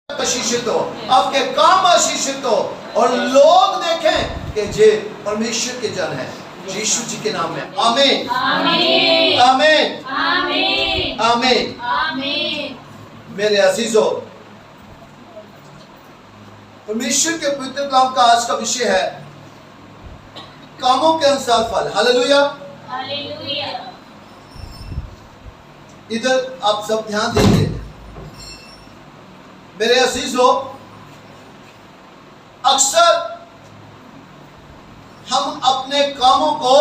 आशीषित हो, आपके काम आशीषित हो और लोग देखें कि ये परमेश्वर के जन हैं, यीशु जी के नाम में। आमीन आमीन आमीन आमीन आमीन आमीन। मेरे अजीजों, परमेश्वर के पवित्र कलाम का आज का विषय है कामों के अनुसार फल। Hallelujah hallelujah. इधर आप सब ध्यान दीजिए मेरे अजीजों, अक्सर हम अपने कामों को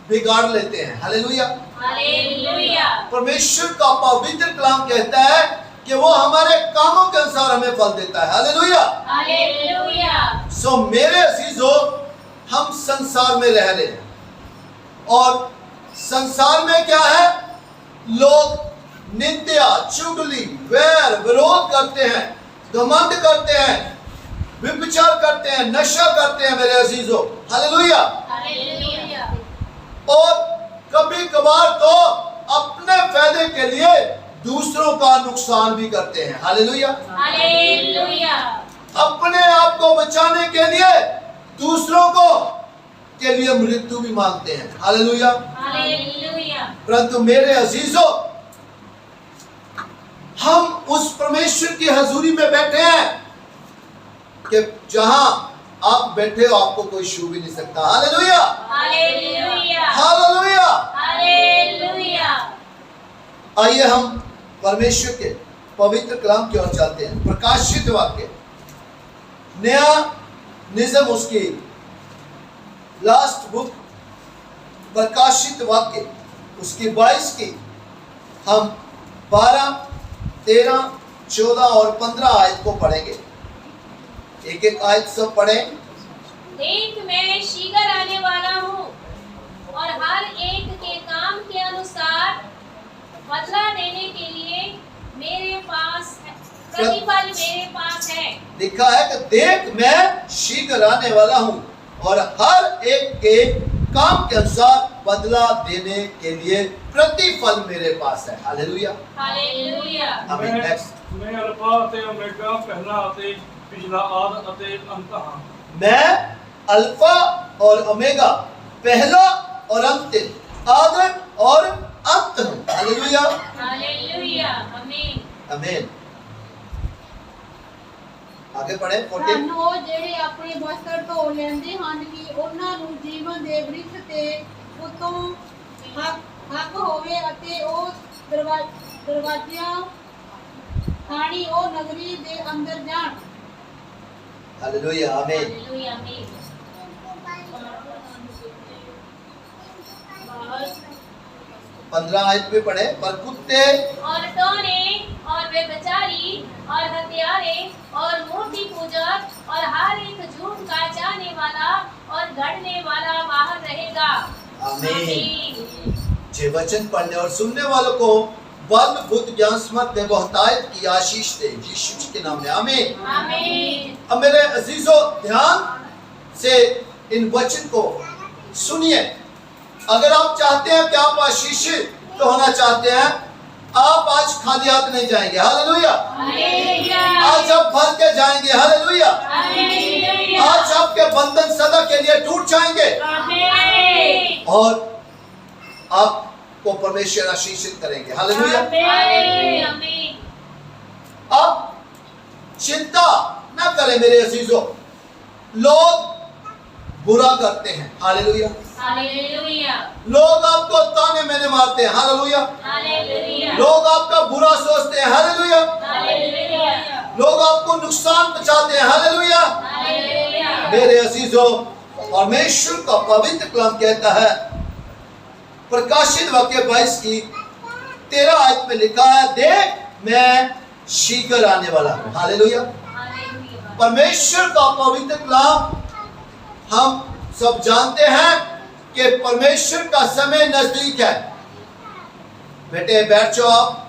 बिगाड़ लेते हैं। Hallelujah hallelujah. परमेश्वर का पवित्र कलाम कहता है कि वो हमारे कामों के अनुसार हमें फल देता है। Hallelujah hallelujah. सो मेरे अजीजों, हम संसार में रह रहे हैं और संसार में क्या है, लोग निंदा, चुगली, वैर, विरोध करते हैं, घमंड करते हैं, व्यभिचार करते हैं, नशा करते हैं मेरे अजीजों। Hallelujah hallelujah. और कभी कभार तो अपने फायदे के लिए दूसरों का नुकसान भी करते हैं। Hallelujah hallelujah. अपने आप को बचाने के लिए दूसरों को के लिए मृत्यु भी मांगते हैं। Hallelujah hallelujah. परंतु मेरे अजीजों, हम उस परमेश्वर की हजूरी में बैठे हैं कि जहां आप बैठे हो आपको कोई छू भी नहीं सकता। Hallelujah hallelujah hallelujah hallelujah. आइए हम परमेश्वर के पवित्र कलाम की ओर चलते हैं। प्रकाशित वाक्य, नया निज़म, उसकी लास्ट बुक प्रकाशित वाक्य, उसकी 22 की हम 12, 13, 14 और 15 आयत को पढ़ेंगे। एक एक आयत सब पढ़ें। देख, मैं शीघ्र आने वाला हूँ और हर एक के काम के अनुसार बदला देने के लिए मेरे पास प्रतिफल मेरे पास है। लिखा है कि देख, मैं शीघ्र आने वाला हूँ और हर एक के काम के अनुसार बदला देने के लिए प्रतिफल मेरे पास है। Hallelujah hallelujah. आमीन। नेक्स्ट। मैं अल्फा ਅਤੇ ओमेगा, पहला ਅਤੇ पिछला, आद ਅਤੇ अंत हां। मैं अल्फा और ओमेगा, पहला और अंतिम, आदि और अंत हूँ। Hallelujah hallelujah. आमीन आमीन। आगे पढ़े। 14। ਸਾਨੂੰ ਜਿਹੜੇ ਆਪਣੇ ਵਸਤਰ ਧੋ ਲੈਂਦੇ ਹਨ ਕਿ ਉਹਨਾਂ ਨੂੰ ਜੀਵਨ ਦੇ ਬ੍ਰਿਖ ਤੇ ਉਤੋਂ ਹੱਕ ਹੋਵੇ ਅਤੇ ਉਹ ਦਰਵਾਜ਼ਿਆਂ ਥਾਣੀ ਉਹ ਨਗਰੀ ਦੇ ਅੰਦਰ ਜਾਣ। हालेलुया आमीन। हालेलुया। आमीन। 15 आयत में पढ़े। पर कुत्ते और टोने और व्यभिचारी और हत्यारे और मूर्ति पूजक और हर एक झूठ का चाहने वाला और गढ़ने वाला बाहर रहेगा। आमीन। जे वचन पढ़ने और सुनने वालों को बल, बुद्धि, ज्ञान, समझ में बहुतायत की आशीष दे, यीशु जी के नाम में। आमीन आमीन। अब मेरे अजीजों, ध्यान से इन वचन को सुनिए। अगर आप चाहते हैं कि आप आशीषित तो होना चाहते हैं, आप आज खाली हाथ नहीं जाएंगे। Hallelujah hallelujah. आज आप भर के जाएंगे। हालेलुया। हालेलुया। आज आपके बंधन सदा के लिए टूट जाएंगे आमीन। और आपको परमेश्वर आशीषित करेंगे। हालेलुया। आमीन। अब चिंता न करें मेरे अजीजों, लोग बुरा करते हैं। हालेलुया। हालेलुया। लोग आपको ताने मैंने मारते हैं। हालेलुया। हालेलुया। लोग आपका बुरा सोचते हैं। हालेलुया। हालेलुया। लोग आपको नुकसान पहुंचाते हैं। हालेलुया। हालेलुया। मेरे अजीजों, परमेश्वर का पवित्र कलाम कहता है, प्रकाशित वाक्य 22 की 13 आयत में लिखा है, देख, मैं शीघ्र आने वाला हूँ। हालेलुया। परमेश्वर का पवित्र कलाम, हम सब जानते हैं कि परमेश्वर का समय नजदीक है। बेटे बैठ जाओ, आप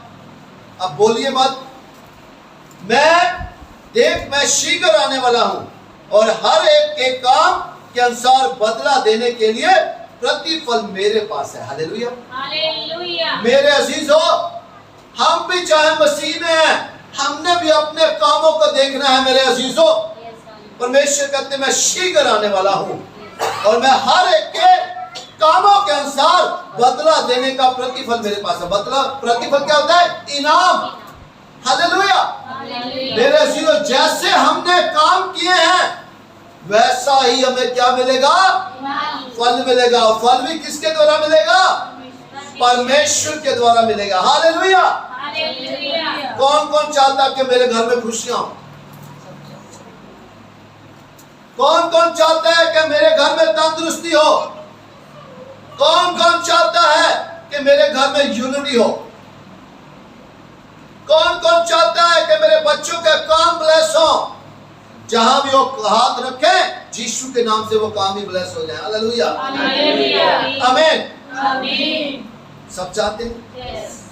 अब बोलिए मत। मैं शीघ्र आने वाला हूं और हर एक के काम के अनुसार बदला देने के लिए प्रतिफल मेरे पास है। Hallelujah hallelujah. मेरे अजीजों, हम भी चाहे मसीह में हैं, हमने भी अपने कामों को देखना है मेरे अजीजों। परमेश्वर कहते मैं शीघ्र आने वाला हूँ और मैं हर एक के कामों के अनुसार बदला देने का प्रतिफल मेरे पास है। बदला प्रतिफल क्या होता है? इनाम। हालेलुया। मेरे अजीजों, जैसे हमने काम किए हैं वैसा ही हमें क्या मिलेगा? फल मिलेगा। और फल भी किसके द्वारा मिलेगा? परमेश्वर के द्वारा मिलेगा। हालेलुया। कौन कौन चाहता कि मेरे घर में खुशियां हो? कौन कौन चाहता है कि मेरे घर में तंदुरुस्ती हो? कौन कौन चाहता है कि मेरे घर में यूनिटी हो? कौन कौन चाहता है कि मेरे बच्चों के काम ब्लेस हो? जहां भी वो हाथ रखे यीशु के नाम से वो काम ही ब्लेस हो जाए। हालेलुया। आमीन। सब चाहते हैं?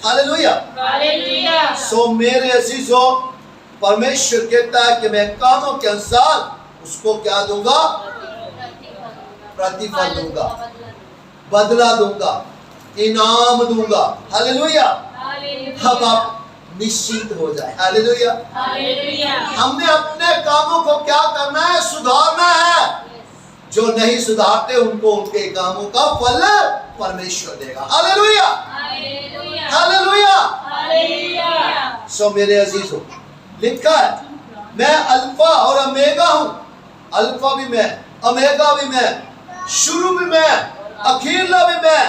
हालेलुया। सो मेरे अजीजों, परमेश्वर कहता है कि मैं कामों के अनुसार उसको क्या दूंगा? प्रतिफल दूंगा, बदला दूंगा, इनाम दूंगा। हालेलुया। अब आप निश्चिंत हो जाए। हालेलुया। हमने अपने कामों को क्या करना है? सुधारना है। जो नहीं सुधारते उनको उनके कामों का फल परमेश्वर देगा। हालेलुया। हालेलुया। सो मेरे अजीजों, लिखा है मैं अल्फा और ओमेगा हूं। अल्फा भी मैं, ओमेगा भी मैं, शुरू भी मैं, अखीरला भी मैं,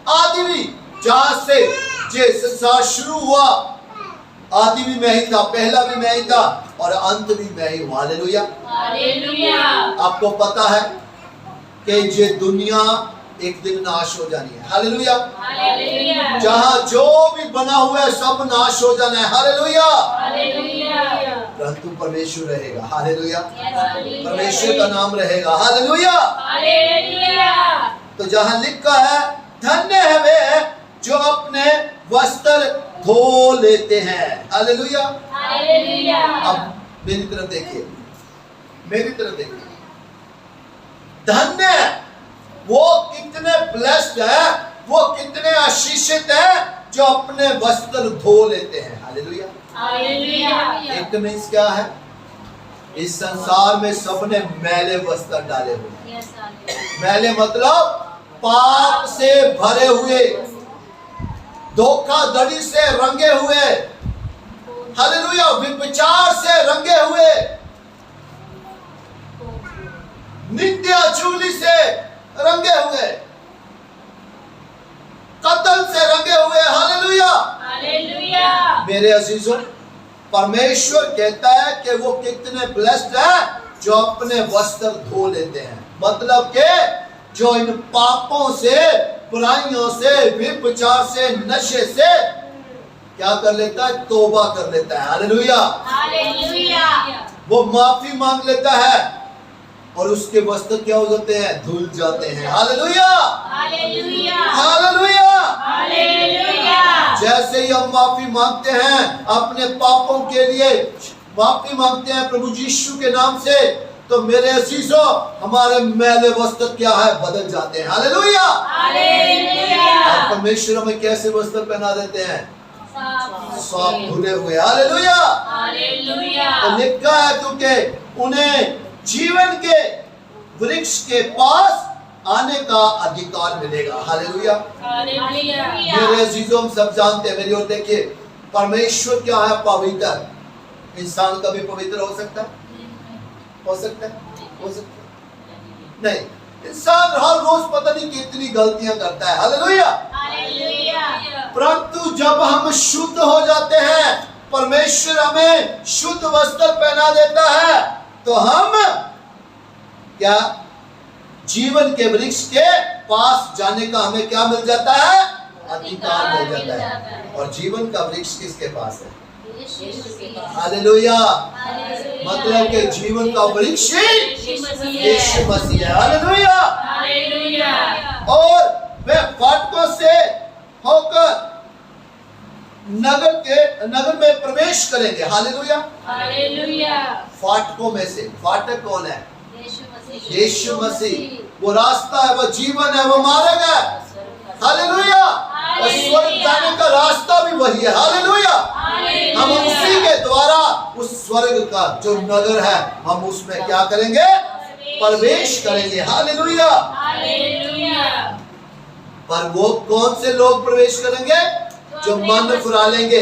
आदि भी। जहां से जे संसार शुरू हुआ आदि भी मैं ही था, पहला भी मैं ही था और अंत भी मैं ही हूं। हालेलुया। आपको पता है कि ये दुनिया एक दिन नाश हो जानी है। हालेलुया। जहां जो भी बना हुआ है सब नाश हो जाना है। हालेलुया। परंतु परमेश्वर रहेगा। हालेलुया। परमेश्वर का नाम रहेगा। हालेलुया। तो जहां लिखा है धन्य है वे जो अपने वस्त्र धो लेते हैं। हालेलुया। अब मेरी तरफ देखिए, मेरी तरफ देखिए। धन्य वो कितने ब्लेस्ड है, वो कितने आशीषित है जो अपने वस्त्र धो लेते हैं। हालेलुया। एक मीन्स क्या है? इस संसार में सबने मैले वस्त्र डाले हुए। मैले मतलब पाप से भरे हुए, धोखाधड़ी से रंगे हुए। हालेलुया। विचार से रंगे हुए, नित्य चुगली से रंगे हुए, कत्ल से रंगे हुए। हालेलुया। मेरे अजीजों, परमेश्वर कहता है कि वो कितने ब्लेस्ड है जो अपने वस्त्र धो लेते हैं। मतलब के जो इन पापों से, बुराइयों से, विचार से, नशे से क्या कर लेता है? तौबा कर लेता है। हालेलुया। वो माफी मांग लेता है और उसके वस्त्र क्या हो जाते हैं? धुल जाते हैं। हालेलुया। हालेलुया। जैसे ही हम माफी मांगते हैं अपने पापों के लिए, माफी मांगते हैं प्रभु यीशु के नाम से, तो मेरे अजीजों हमारे मैले वस्त्र क्या है? बदल जाते हैं। हालेलुया। और परमेश्वर हमें कैसे वस्त्र पहना देते हैं? साफ धुले हुए। हालेलुया। तो लिखा है क्योंकि उन्हें जीवन के वृक्ष के पास आने का अधिकार मिलेगा। हालेलुया। मेरे अजीजों, हम सब जानते हैं, मेरी ओर देखिए, परमेश्वर क्या है? पवित्र। इंसान कभी पवित्र हो सकता है? हो सकता है? हो सकता है? नहीं। इंसान हर रोज पता नहीं कितनी गलतियां करता है। हालेलुया। परंतु जब हम शुद्ध हो जाते हैं, परमेश्वर हमें शुद्ध वस्त्र पहना देता है, तो हम क्या जीवन के वृक्ष के पास जाने का हमें क्या मिल जाता है? अधिकार मिल जाता है। और जीवन का वृक्ष किसके पास है? हालेलुया। मतलब कि जीवन का वृक्ष यीशु मसीह है। हालेलुया। और वे फाटकों से होकर नगर में प्रवेश करेंगे। हालेलुया। फाटकों में से, फाटक कौन है? यीशु मसीह। वो रास्ता है, वो जीवन है, वो मार्ग है। हालेलुया। और स्वर्ग जाने का रास्ता भी वही है। हालेलुया। हम उसी के द्वारा उस स्वर्ग का जो नगर है हम उसमें क्या करेंगे? प्रवेश करेंगे। हालेलुया। पर वो कौन से लोग प्रवेश करेंगे? जो मन फुरा लेंगे,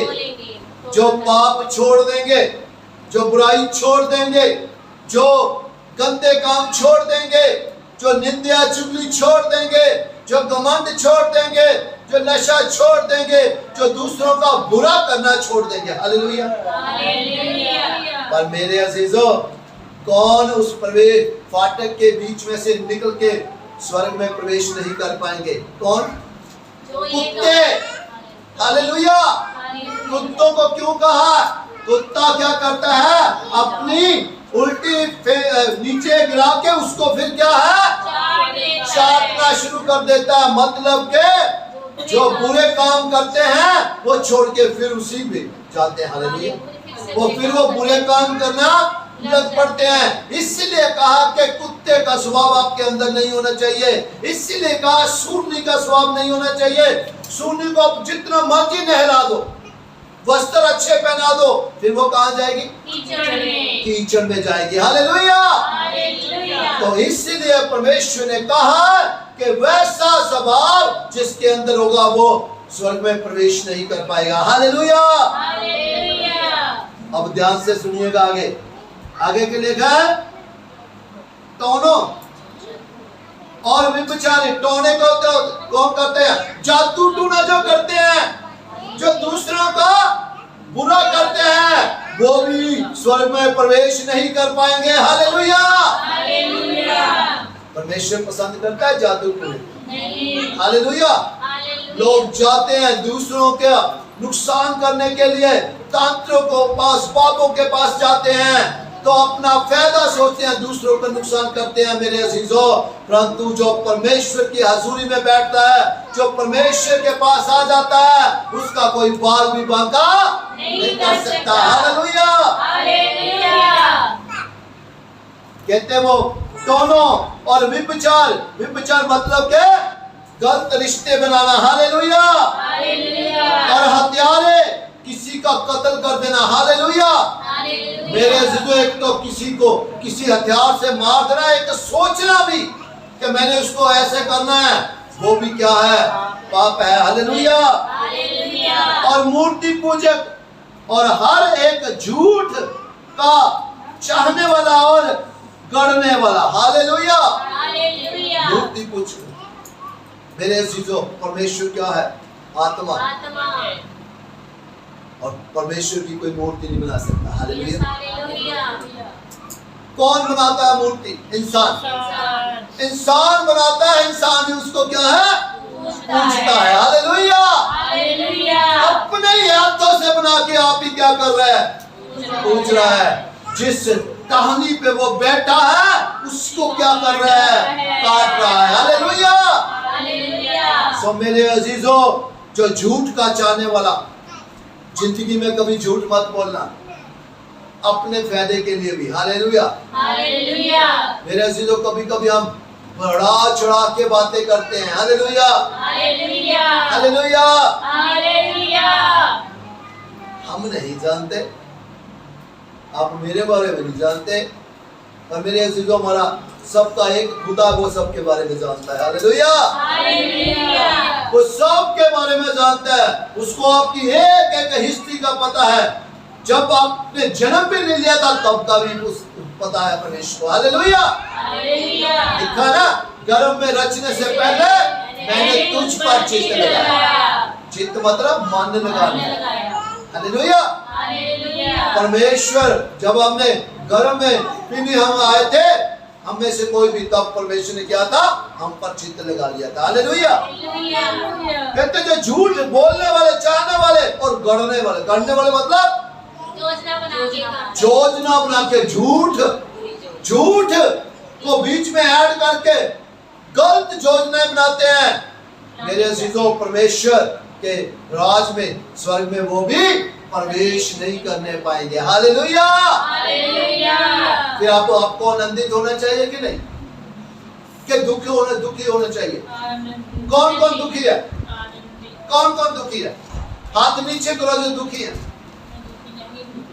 जो पाप छोड़ देंगे, जो बुराई छोड़ देंगे, जो गंदे काम छोड़ देंगे, जो निंदा चुगली छोड़ देंगे, जो घमंड छोड़ देंगे, जो नशा छोड़ देंगे, जो दूसरों का बुरा करना छोड़ देंगे। हालेलुया। पर मेरे अजीजों, कौन उस प्रवेश फाटक के बीच में से निकल के स्वर्ग में प्रवेश नहीं कर पाएंगे? कौन? कुत्ते। हालेलुया। कुत्तों को क्यों कहा? कुत्ता क्या करता है? अपनी उल्टी नीचे गिरा के उसको फिर क्या है? चाटना शुरू कर देता है। मतलब के जो बुरे काम करते हैं वो छोड़ के फिर उसी में जाते हैं। हालेलुया। वो बुरे काम करना लग पड़ते हैं। इसीलिए कहा कि कुत्ते का स्वभाव आपके अंदर नहीं होना चाहिए। इसीलिए कहा सूरनी का स्वभाव नहीं होना चाहिए। सूरनी को आप जितना मर्जी नहला दो, वस्त्र अच्छे पहना दो, फिर वो कहाँ जाएगी? कीचड़ में जाएगी। हालेलुया। तो इसीलिए परमेश्वर ने कहा कि वैसा स्वभाव जिसके अंदर होगा वो स्वर्ग में प्रवेश नहीं कर पाएगा। हालेलुया। अब ध्यान से सुनिएगा। आगे के लिखा है टोनो और व्यभिचारी। टोने को कौन करते हैं? जादू टूना जो करते हैं, जो दूसरों का बुरा करते हैं, वो भी स्वर्ग में प्रवेश नहीं कर पाएंगे। हालेलुया। परमेश्वर पसंद करता है जादू टूने? हालेलुया। लोग जाते हैं दूसरों का नुकसान करने के लिए, तांत्रिकों को पास, बाबों के पास जाते हैं तो अपना फायदा सोचते हैं, दूसरों का नुकसान करते हैं। मेरे अजीजों, परंतु जो परमेश्वर की हजूरी में बैठता है, जो परमेश्वर के पास आ जाता है, उसका कोई बाल भी बांका नहीं कर सकता। हालेलुया। कहते वो दोनों और व्यभिचार मतलब के गलत रिश्ते बनाना। हालेलुया। और हत्यारे, किसी का कत्ल कर देना। हालेलुया। मेरे अजीजों, एक तो किसी को किसी हथियार से मार देना, एक सोचना भी कि मैंने उसको ऐसे करना है, वो भी क्या है? पाप है। हालेलुया। और मूर्ति पूजक और हर एक झूठ का चाहने वाला और गढ़ने वाला। हालेलुया। मूर्ति पूजक। मेरे अजीजों, परमेश्वर क्या है? आत्मा। और परमेश्वर की कोई मूर्ति नहीं बना सकता। हालेलुया। कौन बनाता है मूर्ति? इंसान बनाता है। इंसान ही उसको क्या है? पूछता है। हालेलुया। अपने ही हाथों से बना के आप ही क्या कर रहे हैं? पूछ रहा है। जिस टहनी पे वो बैठा है उसको क्या कर रहा है? काट रहा है। हालेलुया। सो मेरे अजीजों, जो झूठ का चाहने वाला, जिंदगी में कभी झूठ मत बोलना, अपने फायदे के लिए भी। हालेलुया। मेरे अजीजों, कभी कभी हम बढ़ा चढ़ा के बातें करते हैं। हालेलुया। हालेलुया। हम नहीं जानते, आप मेरे बारे में नहीं जानते, पर मेरे अजीजों, हमारा सबका एक खुदा वो सबके बारे में जानता है। हालेलुया। वो सबके बारे में जानता है। उसको आपकी एक एक हिस्ट्री का पता है। जब आपने जन्म भी नहीं लिया था तब का भी पता है परमेश्वर को। हालेलुया। लिखा ना, गर्भ में रचने से पहले मैंने तुझ पर चित्त लगाया। चित्त मतलब मन लगाया। हालेलुया। परमेश्वर जब हमने गर्भ में पीनी हम आए थे, हम में से कोई भी, तब परमेश्वर ने क्या था? हम पर चित्त लगा लिया था। हालेलुया। कहते जो झूठ बोलने वाले, चाहने वाले और गढ़ने वाले। गढ़ने वाले मतलब योजना बना के झूठ को बीच में ऐड करके गलत योजनाएं बनाते हैं। मेरे अजीजों, परमेश्वर के राज में, स्वर्ग में वो भी प्रवेश नहीं करने पाएंगे। हालेलुया। फिर आपको आनंदित होना चाहिए कि नहीं? कि दुखी होना चाहिए? कौन कौन दुखी है? कौन कौन दुखी है? हाथ नीचे करो जो दुखी है।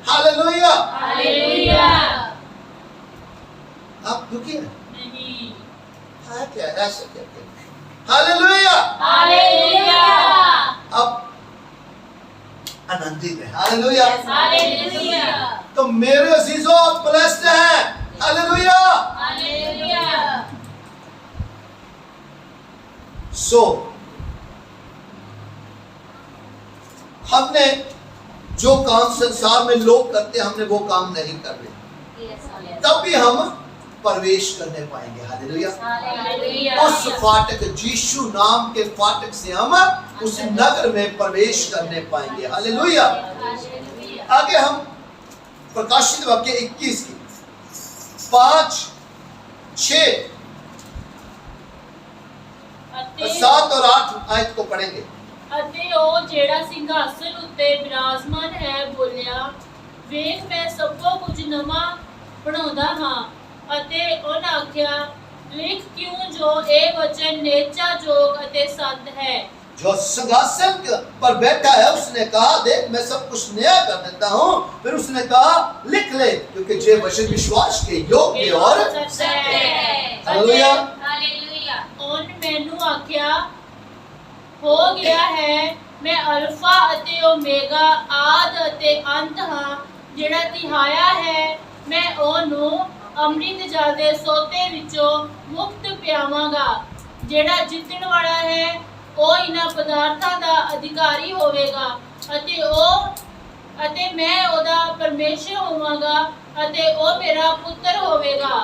हालेलुया। हालेलुया। आप दुखी हैं? नहीं। हाँ क्या ऐसा क्या? हालेलुया। हालेलुया। अब आनंदित है। हालेलुया। हालेलुया। तो मेरे अजीजों आप ब्लेस्ड हैं। हालेलुया। हालेलुया। सो हमने जो काम संसार में लोग करते हैं हमने वो काम नहीं कर रहे, तब भी हम प्रवेश करने पाएंगे। हालेलुया। हालेलुया। उस फाटक यीशु नाम के फाटक से हम उस नगर में प्रवेश करने पाएंगे। हालेलुया। आगे हम प्रकाशित वाक्य 21 की 5, 6, 7 और 8 आयत को पढ़ेंगे। ਅਤੇ ਉਹ ਜਿਹੜਾ ਸਿੰਘਾਸਨ ਉੱਤੇ ਬਿਰਾਜਮਾਨ ਹੈ ਬੋਲਿਆ, ਵੇਖ ਮੈਂ ਸਭੋ ਕੁਝ ਨਵਾਂ ਬਣਾਉਂਦਾ ਹਾਂ। ਅਤੇ ਉਹਨਾਂ ਆਖਿਆ, ਲਿਖ ਕਿਉਂ ਜੋ ਇਹ ਵਚਨ ਨੇਚਾਯੋਗ ਅਤੇ ਸੱਤ ਹੈ। जो सिंहासन पर बैठा है उसने कहा, देख मैं सब कुछ नया कर देता हूँ। फिर उसने कहा, लिख ले क्योंकि ये वचन विश्वास के योग्य और ਸੱਚ ਹੈ। हालेलुया। हालेलुया। ਉਹਨ ਮੈਨੂੰ ਆਖਿਆ, ਹੋ ਗਿਆ ਹੈ, ਮੈਂ ਅਲਫਾ ਅਤੇ ਓਮੇਗਾ ਆਦ ਅਤੇ ਅੰਤ ਹਾਂ। ਜਿਹੜਾ ਤਿਹਾਇਆ ਹੈ ਮੈਂ ਉਹਨੂੰ ਅੰਮ੍ਰਿਤ ਜਲ ਦੇ ਸੋਤੇ ਵਿੱਚੋਂ ਮੁਕਤ ਪਿਆਵਾਂਗਾ। ਜਿਹੜਾ ਜਿੱਤਣ ਵਾਲਾ ਹੈ ਉਹ ਇਹਨਾਂ ਪਦਾਰਥਾਂ ਦਾ ਅਧਿਕਾਰੀ ਹੋਵੇਗਾ ਅਤੇ ਮੈਂ ਉਹਦਾ ਪਰਮੇਸ਼ਰ ਹੋਵਾਂਗਾ ਅਤੇ ਉਹ ਮੇਰਾ ਪੁੱਤਰ ਹੋਵੇਗਾ।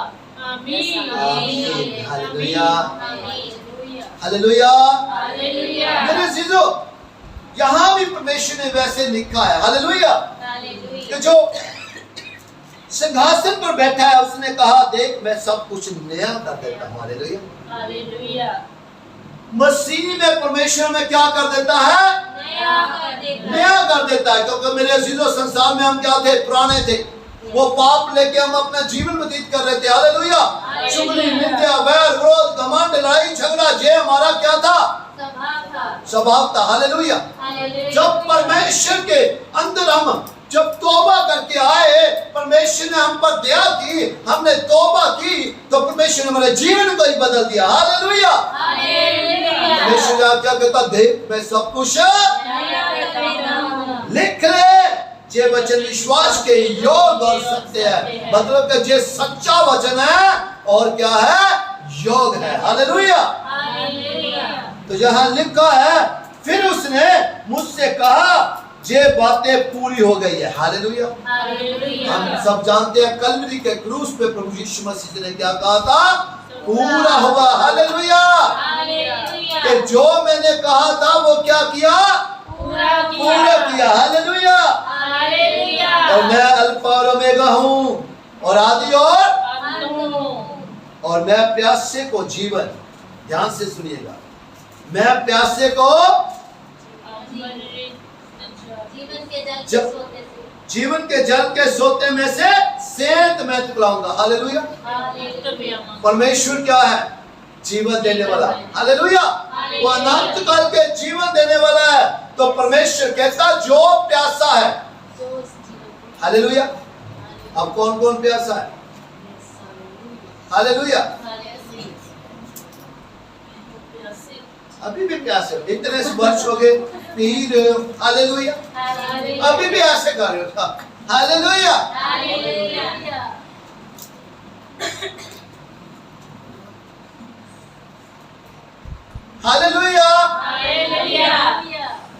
ਆਮੀਨ। आमीन। हालेलुया। हालेलुया। हालेलुया। हालेलुया। मेरे अजीजों यहाँ भी परमेश्वर ने वैसे लिखा है। हालेलुया। कि जो सिंहासन पर बैठा है उसने कहा, देख मैं सब कुछ नया कर देता हूँ। हालेलुया। हालेलुया। मसीह में परमेश्वर में क्या कर देता है? नया कर देता है। क्योंकि मेरे अजीजों संसार में हम क्या थे? पुराने थे। वो पाप लेके हम अपना जीवन व्यतीत कर रहे थे। हालेलुया। चुगली, निंदा, वैर, विरोध, घमंड, लड़ाई झगड़ा, ये हमारा क्या था? स्वभाव था। हालेलुया। जब परमेश्वर के अंदर हम जब तौबा करके आए, परमेश्वर ने हम पर दया की, हमने तौबा की, तो परमेश्वर ने हमारे जीवन को ही बदल दिया। हालेलुया। परमेश्वर क्या कहता? देख मैं सब कुछ लिख ले। ये वचन विश्वास के योग और सत्य है। मतलब कि ये सच्चा वचन है और क्या है? योग है। हालेलुया। तो यहाँ लिखा है, फिर उसने मुझसे कहा, ये बातें पूरी हो गई है। हालेलुया। हम सब जानते हैं कलवरी के क्रूस पे प्रभु यीशु मसीह ने क्या कहा था? पूरा हुआ। हालेलुया। कि जो मैंने कहा था वो क्या किया? पूरा किया। हालेलुया। और मैं अल्फा और ओमेगा हूँ और आदि और मैं प्यासे को जीवन, ध्यान से सुनिएगा, मैं प्यासे को जीवन के जल के सोते में से सेंत मैं पिलाऊंगा। हालेलुया। परमेश्वर क्या है? जीवन देने वाला। हालेलुया। वो अनंत काल के जीवन देने वाला है। तो परमेश्वर कहता जो प्यासा है। हालेलुया। अब कौन कौन प्यासा है? हालेलुया। अभी भी प्यासे हो, इतने वर्ष हो गए पी रहे हो। हालेलुया। अभी भी ऐसे कर रहे हो। हालेलुया। हालेलुया।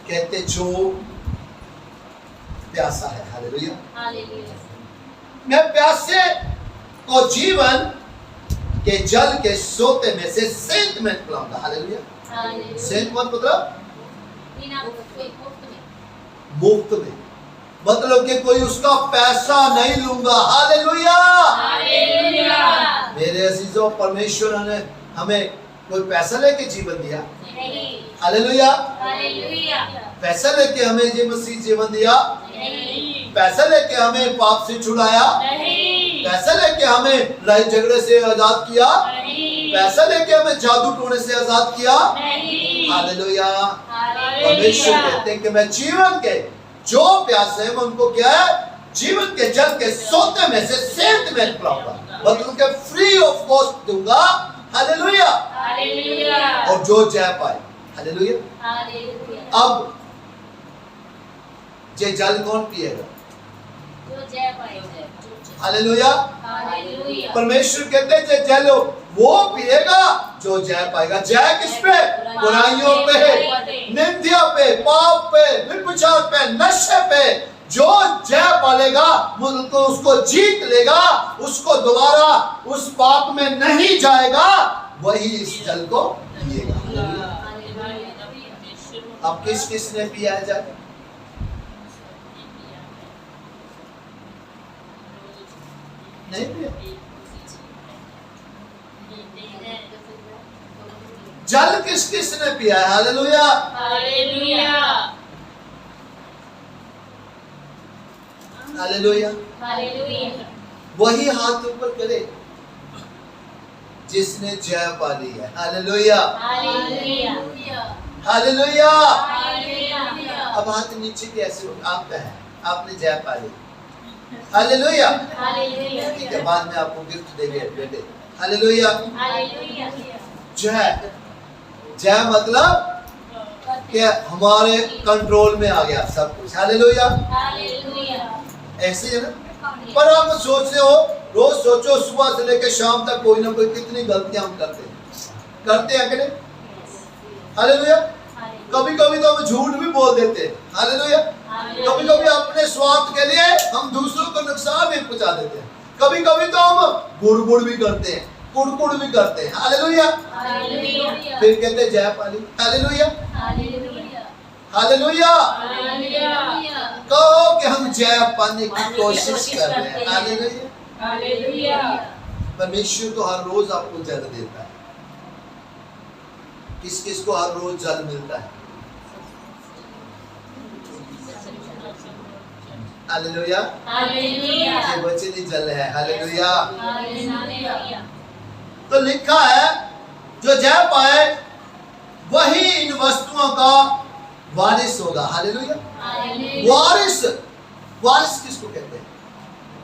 कहते जो प्यासा है। हालेलुया। मैं प्यासे को जीवन के जल के सोते में से सेंत में पिलाऊंगा। हालेलुया। सेंत मतलब मुफ्त में, मतलब कि कोई उसका पैसा नहीं लूंगा। हालेलुया। मेरे अजीजों परमेश्वर ने हमें कोई पैसा लेके जीवन दिया? हालेलुया। पैसा लेके हमें ये मसीह जीवन दिया? पैसा लेके हमें पाप से छुड़ाया? पैसा लेके हमें लड़ाई झगड़े से आजाद किया? पैसा लेके हमें जादू टोने से आजाद किया नहीं। हालेलुया। हालेलुया। परमेश्वर कहते हैं कि मैं जीवन के जो प्यासे हैं मैं उनको क्या है, जीवन के जल के सोते में से सेंत में पिलाऊंगा, मतलब के फ्री ऑफ कॉस्ट दूंगा। हालेलुया। हालेलुया। और जो जय पाए, हालेलुया। हालेलुया। अब ये जल कौन पिएगा? जो जय पाएगा। हालेलुया। हालेलुया। परमेश्वर कहते हैं जे जल वो पिएगा जो जय पाएगा। जय किस पे? बुराइयों पे, निंदा पे, पाप पे, व्यभिचार पे, नशे पे। जो जय पालेगा तो उसको जीत लेगा, उसको दोबारा उस पाप में नहीं जाएगा, वही इस जल को पिएगा। अब किस किस ने पिया है जल? नहीं पिया। जल किस किस ने पिया है? हालेलुया। हालेलुया। हालेलुया। हालेलुया। वही हाथ ऊपर करे जिसने जय पा ली है। हालेलुया। हालेलुया। हालेलुया। हालेलुया। अब हाथ नीचे कैसे? आपका है, आपने जय पा ली। हालेलुया। हालेलुया। ठीक है, बाद में आपको गिफ्ट देंगे बेटे। हालेलुया। हालेलुया। जय, जय मतलब कि हमारे कंट्रोल में आ गया सब कुछ। हालेलुया। हालेलुया। ऐसे है ना। पर आप सोचते हो, रोज सोचो सुबह से लेकर शाम तक कोई ना कोई कितनी गलतियां हम करते हैं कि नहीं? हालेलुया। कभी कभी तो हम झूठ भी बोल देते हैं। हालेलुया। कभी कभी अपने स्वार्थ के लिए हम दूसरों को नुकसान भी पहुंचा देते हैं। कभी कभी तो हम गुड़गुड़ भी करते हैं, कुड़कुड़ भी करते हैं। हालेलुया। हालेलुया। फिर कहते हैं जय पाली। हालेलुया। हालेलुया। हालेलुया। हालेलुया। कहो कि हम जय पाने की कोशिश कर रहे हैं। हालेलुया। हालेलुया। परमेश्वर तो हर रोज आपको जल देता है। किस किस को हर रोज जल मिलता है? हालेलुया। हालेलुया। ये वचन ही जल है। हालेलुया। हालेलुया। तो लिखा है जो जय पाए वही इन वस्तुओं का वारिस होगा। हालेलुया। हालेलुया। वारिस, वारिस किसको कहते हैं?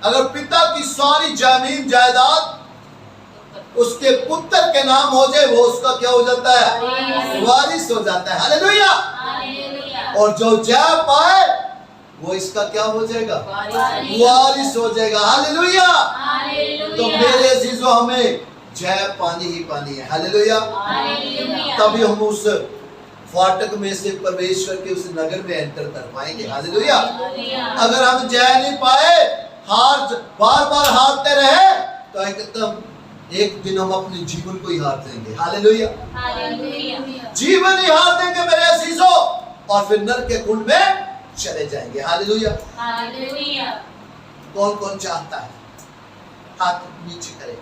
अगर पिता की सारी जमीन जायदाद उसके पुत्र के नाम हो जाए, वो उसका क्या हो जाता है? वारिस हो जाता है। हालेलुया। हालेलुया। और जो जय पाए वो इसका क्या हो जाएगा? वारिस हो जाएगा। हालेलुया। हालेलुया। तो मेरे अजीजों हमें जय पानी ही पानी है। हालेलुया। हालेलुया। तभी हम उस फाटक में से प्रवेश करके उस नगर में एंटर कर पाएंगे। हालेलुया। अगर हम जय नहीं पाए, हार बार बार हारते रहे, तो एकदम एक दिन हम अपने जीवन को ही हार देंगे। हालेलुया। हालेलुया। जीवन ही हार देंगे मेरे अजीजों, और फिर नरक के कुंड में चले जाएंगे। हालेलुया। हालेलुया। कौन कौन चाहता है? हाथ नीचे करें,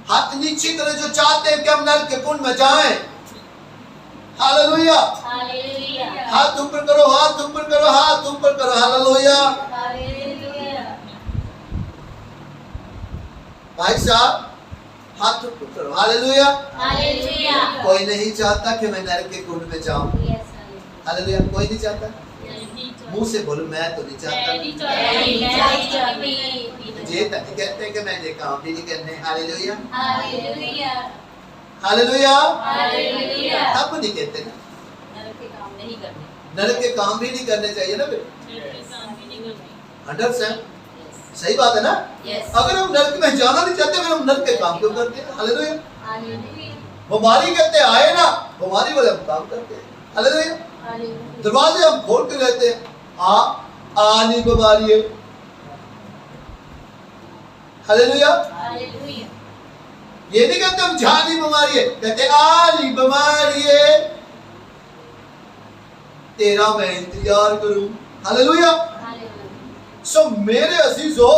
हाथ नीचे करें जो चाहते हैं कि हम नरक के कुंड में जाएं। हालेलुया। हालेलुया। हाथ ऊपर करो, हाथ ऊपर करो, हाथ ऊपर करो। हालेलुया। हालेलुया। भाई साहब हाथ ऊपर करो। हालेलुया। हालेलुया। कोई नहीं चाहता कि मैं नरक के कुंड में जाऊं। Yes hallelujah. कोई नहीं चाहता? मुंह से बोलो, मैं तो नहीं चाहता। ये तक कहते कि मैं ये काम भी नहीं करने। हालेलुया। हालेलुया। हालेलुया। हालेलुया। तब नहीं कहते ना, नरक के काम नहीं करने। नरक के काम भी नहीं करने चाहिए ना फिर। हालेलुया। 100% सही बात है ना। यस। अगर हम नरक में जाना नहीं चाहते, फिर हम नरक के काम क्यों करते हैं? हालेलुया। हालेलुया। बीमारी कहते आए ना, बीमारी वाले हम काम करते हैं। हालेलुया। हालेलुया। दरवाजे हम खोल के रहते हैं। आनी बीमारी है। हालेलुया। हालेलुया। ये नहीं कहते हम जानी बीमारी है, कहते आनी बीमारी है, तेरा मैं इंतजार करूं। हालेलुया। हालेलुया। सो मेरे अजीजों,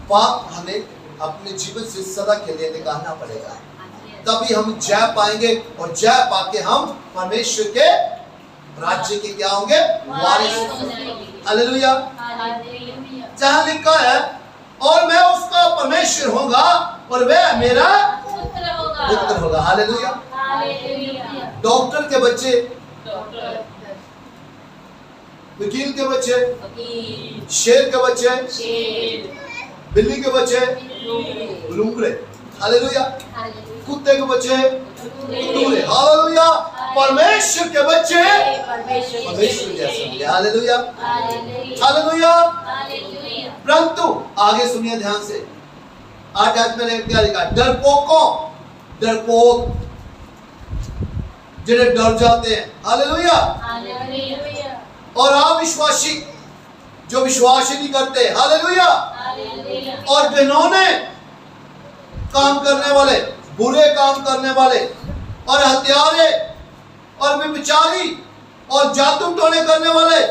पाप हमें अपने जीवन से सदा के लिए निकालना पड़ेगा, तभी हम जय पाएंगे, और जय पाके हम परमेश्वर के राज्य के क्या होंगे? वारिस। हालेलुया। हालेलुया। जहां लिखा है और मैं उसका परमेश्वर होगा और वह मेरा पुत्र होगा। पुत्र होगा। हालेलुया। हालेलुया। डॉक्टर के बच्चे, वकील के बच्चे, शेर के बच्चे, बिल्ली के बच्चे, लूमड़े। हालेलुया। कुत्ते के बच्चे, कुत्तूरे। हालेलुया। परमेश्वर के बच्चे परमेश्वर जैसे होंगे। हालेलुया। हालेलुया। हालेलुया। परंतु आगे सुनिए ध्यान से, 8 आयत में क्या लिखा है? डरपोक जिन्हें डर जाते हैं। हालेलुया। हालेलुया। और अविश्वासी जो विश्वास ही नहीं करते। हालेलुया। हालेलुया। और घिनौने काम करने वाले, बुरे काम करने वाले, और हत्यारे, और व्यभिचारी, और जादू टोने करने वाले,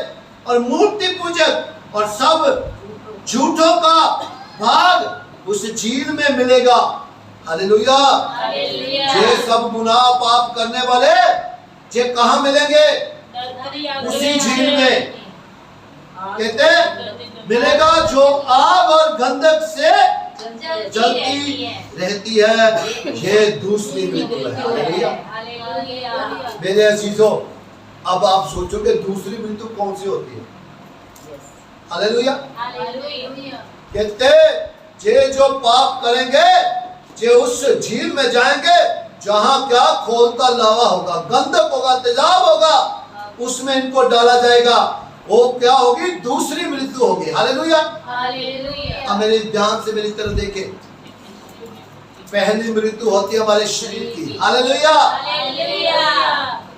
और मूर्ति पूजक, और सब झूठों का भाग उस झील में मिलेगा। हालेलुया। हालेलुया। ये सब गुनाह पाप करने वाले ये कहाँ मिलेंगे? उसी झील में। कहते मिलेगा जो आग और गंधक से जलती रहती है। ये दूसरी मृत्यु है। हालेलुया। हालेलुया। मेरे अजीजों, अब आप सोचोगे दूसरी मृत्यु कौन सी होती है? हालेलुया। हालेलुया। कहते ये जो पाप करेंगे ये उस झील में जाएंगे जहां क्या खोलता लावा होगा, गंधक होगा, तेजाब होगा, उसमें इनको डाला जाएगा। वो क्या होगी? दूसरी मृत्यु होगी। हालेलुया। हालेलुया। अब मेरे ध्यान से मेरी तरफ देखें। पहली मृत्यु होती है हमारे शरीर की। हालेलुया। हालेलुया।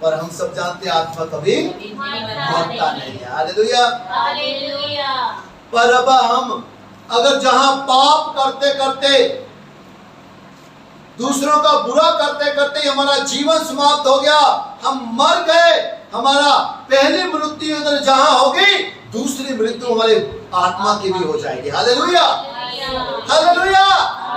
पर हम सब जानते हैं आत्मा कभी मरता नहीं है। हालेलुया। हालेलुया। पर अब हम अगर जहां पाप करते करते, दूसरों का बुरा करते करते हमारा जीवन समाप्त हो गया, हम मर गए, हमारा पहली मृत्यु अगर जहां होगी, दूसरी मृत्यु हमारे आत्मा की भी हो जाएगी। हालेलुया। हालेलुया।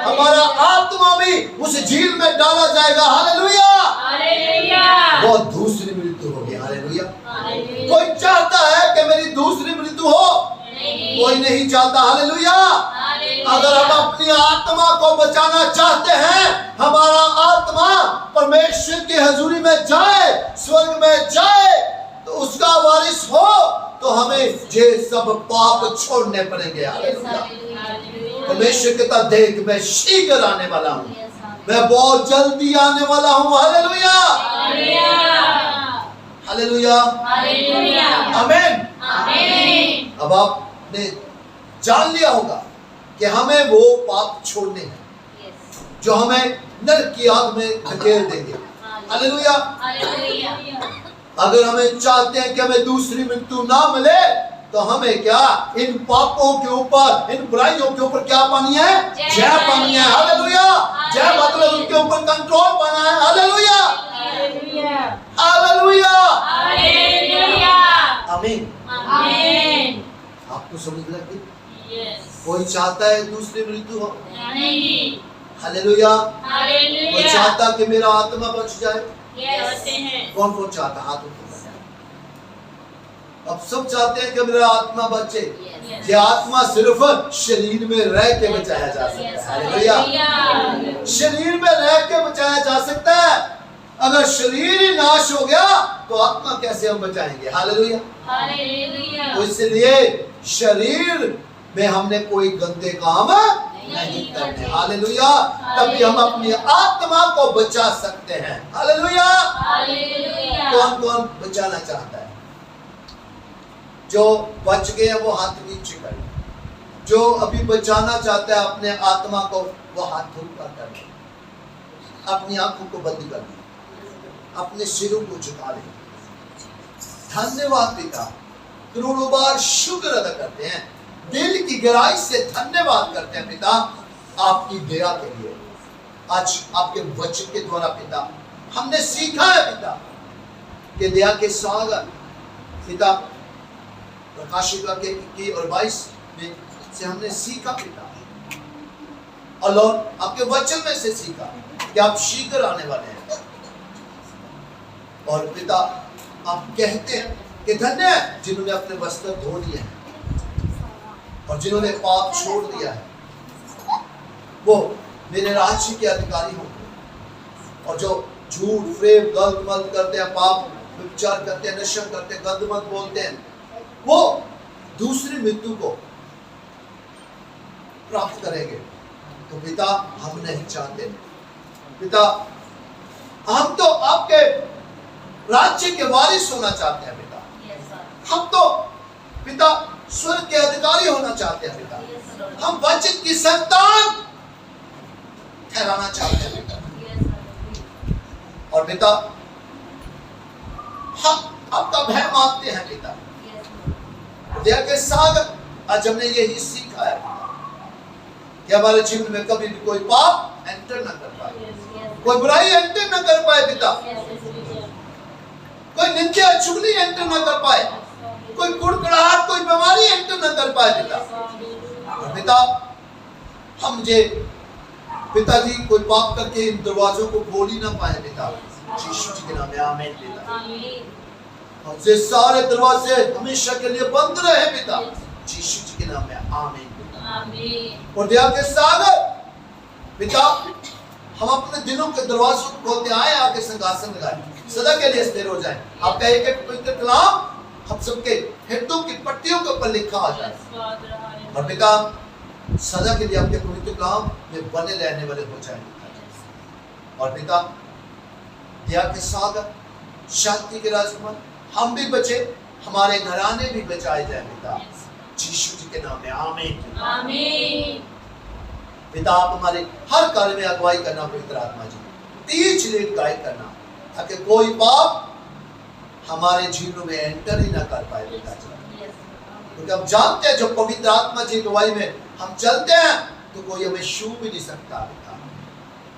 हमारा आत्मा भी उस झील में डाला जाएगा। हालेलुया। हालेलुया। वो दूसरी मृत्यु होगी। हालेलुया। कोई चाहता है कि मेरी दूसरी मृत्यु हो? कोई नहीं चाहता। हालेलुया। अगर हम अपनी आत्मा को बचाना चाहते हैं, हमारा आत्मा परमेश्वर की हजूरी में जाए, स्वर्ग में जाए, तो उसका वारिस हो, तो हमें ये सब पाप छोड़ने पड़ेंगे। हालेलुया। परमेश्वर कहता देख मैं शीघ्र आने वाला हूँ, मैं बहुत जल्दी आने वाला हूँ। हालेलुया। हालेलुया। आमीन। आमीन। अब आपने जान लिया होगा कि हमें वो पाप छोड़ने हैं जो हमें नरक की आग में धकेल देंगे। हालेलुया। हालेलुया। अगर हमें चाहते हैं कि हमें दूसरी मृत्यु ना मिले, तो हमें क्या इन पापों के ऊपर, इन बुराइयों के ऊपर क्या पानी है? जय पानी है। हालेलुया। जय मतलब उनके ऊपर कंट्रोल पाना है। हालेलुया। हालेलुया। आमीन। आमीन। आपको समझ लगी? कोई चाहता है दूसरी मृत्यु हो? हालेलुया। कोई चाहता कि मेरा आत्मा बच जाए? कौन कौन चाहता? हाथ उठाओ। अब सब चाहते हैं कि मेरा आत्मा बचे। ये आत्मा सिर्फ शरीर में रह के बचाया जा सकता है। हालेलुया। शरीर में रह के बचाया जा सकता है। अगर शरीर ही नाश हो गया तो आत्मा कैसे हम बचाएंगे? हालेलुया। तो इसलिए शरीर में हमने कोई गंदे काम नहीं करने। हालेलुया। तभी हम अपनी आत्मा को बचा सकते हैं। हालेलुया। कौन कौन बचाना चाहता है? जो बच गए वो हाथ नीचे करें। जो अभी बचाना चाहता है अपने आत्मा को, वो हाथ ऊपर कर ले, अपनी आंखों को बंद कर ले, अपने सिरों को झुका ले। धन्यवाद पिता, करोड़ों बार शुक्र अदा करते हैं, दिल की गहराई से धन्यवाद करते हैं पिता आपकी दया के लिए। आज आपके वचन के द्वारा पिता हमने सीखा है पिता कि दया के सागर पिता प्रकाशित के 21 और 22 में से हमने सीखा पिता, और आपके वचन में से सीखा कि आप शीघ्र आने वाले हैं। और पिता आप कहते हैं कि धन्य है जिन्होंने अपने वस्त्र धो लिए हैं और जिन्होंने पाप छोड़ दिया है वो मेरे राज्य के अधिकारी होंगे। और जो झूठ, प्रेम, गलत मत करते हैं, पाप, विचार करते हैं, नशा करते हैं, गंद मत बोलते हैं, वो दूसरी मृत्यु को प्राप्त करेंगे। तो पिता हम नहीं चाहते। पिता हम तो आपके राज्य के वारिस होना चाहते हैं पिता। हम तो पिता स्वर्ग के अधिकारी होना चाहते हैं पिता। हम वचन की संतान ठहराना चाहते हैं पिता। और पिता हम आपका भय मानते हैं पिता। दया के सागर आज हमने यही सीखा है कि हमारे जीवन में कभी भी कोई पाप एंटर न कर पाए, कोई बुराई एंटर न कर पाए पिता, कोई निंदा चुगली एंटर न कर पाए, कोई कुड़कुड़ाहट, कोई बीमारी एंटर न कर पाए पिता। और पिता हम जे पिताजी कोई पाप करके इन दरवाजों को खोल ही ना पाए पिता। यीशु जी के नाम में आमीन पिता। और ये सारे दरवाजे हमेशा के लिए बंद रहे पिता। यीशु जी के नाम में आमीन पिता। आमीन। और दया के सागर पिता हम अपने दिलों के दरवाजों को खोलते आए, आके सिंहासन लगाए, सदा के लिए स्थिर हो जाए। आपका एक एक पवित्र कलाम हम सबके हृदयों की पट्टियों के ऊपर लिखा आ जाए। और पिता सदा के लिए आपके पवित्र कलाम में बने रहने वाले हो जाए। और पिता दया के सागर, शांति के राजकुमार, हम भी बचे, हमारे घराने भी बचाए जाए पिता। यीशु जी के नाम में आमीन आमीन। पिता आप हमारे हर कार्य में अगुवाई करना पवित्र आत्मा जी, तेज लेट गाइड करना, ताकि कोई पाप हमारे जीवन में एंटर ही ना कर पाए पिता जी। क्योंकि हम जानते हैं जो पवित्र आत्मा जी गवाही में हम चलते हैं तो कोई हमें छू भी नहीं सकता पिता।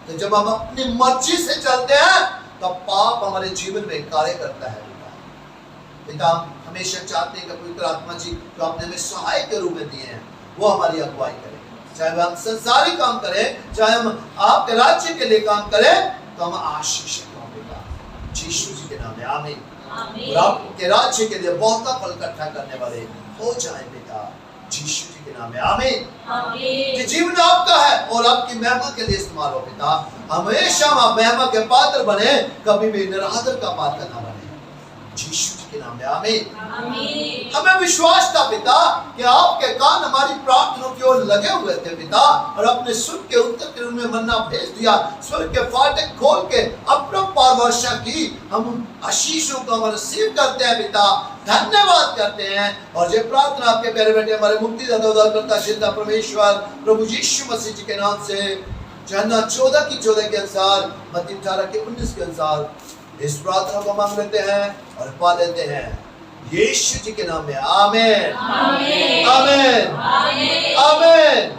तो जब हम अपनी मर्जी से चलते हैं तब तो पाप हमारे जीवन में कार्य करता है पिता। पिता हम हमेशा चाहते हैं कि पवित्र आत्मा जी जो आपने हमें सहायक के रूप में दिए हैं वो हमारी अगुवाई करें। चाहे हम संसारी काम करें, चाहे हम आपके राज्य के लिए काम करें, तो हम आशीषित हों पिता। यीशु जी के नाम में आमीन। और आपके राज्य के लिए बहुत फल इकट्ठा करने वाले हो जाए पिता। यीशु जी के नाम में आमीन। कि जीवन आपका है और आपकी महिमा के लिए इस्तेमाल हो पिता। हमेशा हम महिमा के पात्र बने, कभी भी निरादर का पात्र ना बने। यीशु जी के नाम में आमीन। हमें विश्वास था पिता कि आपके कान हमारी प्रार्थनाओं की ओर लगे हुए थे पिता, और अपने सुन के उत्तर के रूप में मन्ना भेज दिया। स्वर्ग के फाटक खोल के अपरंपार वर्षा की हम आशीषों को हम रिसीव करते हैं पिता, धन्यवाद करते हैं। और ये प्रार्थना आपके प्यारे बेटे हमारे मुक्तिदाता उद्धारकर्ता जिंदा परमेश्वर प्रभु यीशु मसीह जी के नाम से, यूहन्ना 14 की 14 के अनुसार, मत्ती 18 के 19 के अनुसार इस प्रार्थना को मांग लेते हैं और पा लेते हैं यीशु जी के नाम में। आमीन आमीन आमीन आमीन।